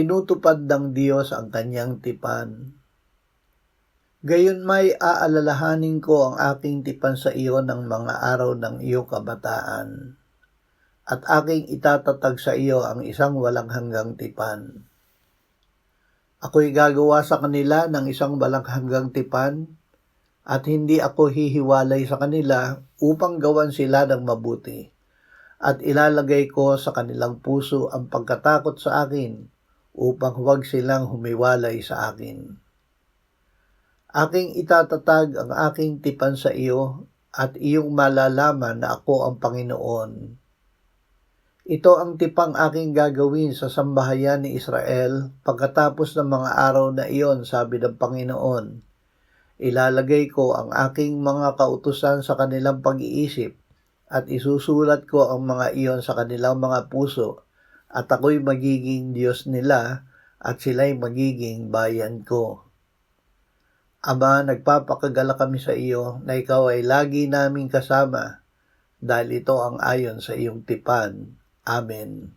tinutupad ng Diyos ang kanyang tipan. Gayon may aalalahanin ko ang aking tipan sa iyo ng mga araw ng iyong kabataan, at aking itatatag sa iyo ang isang walang hanggang tipan. Ako'y gagawa sa kanila ng isang walang hanggang tipan, at hindi ako hihiwalay sa kanila upang gawan sila ng mabuti, at ilalagay ko sa kanilang puso ang pagkatakot sa akin, upang huwag silang humiwalay sa akin. Aking itatatag ang aking tipan sa iyo, at iyong malalaman na ako ang Panginoon. Ito ang tipang aking gagawin sa sambahayan ni Israel pagkatapos ng mga araw na iyon, sabi ng Panginoon. Ilalagay ko ang aking mga kautusan sa kanilang pag-iisip, at isusulat ko ang mga iyon sa kanilang mga puso, at ako'y magiging Diyos nila, at sila'y magiging bayan ko. Ama, nagpapakagala kami sa iyo na ikaw ay lagi naming kasama, dahil ito ang ayon sa iyong tipan. Amen.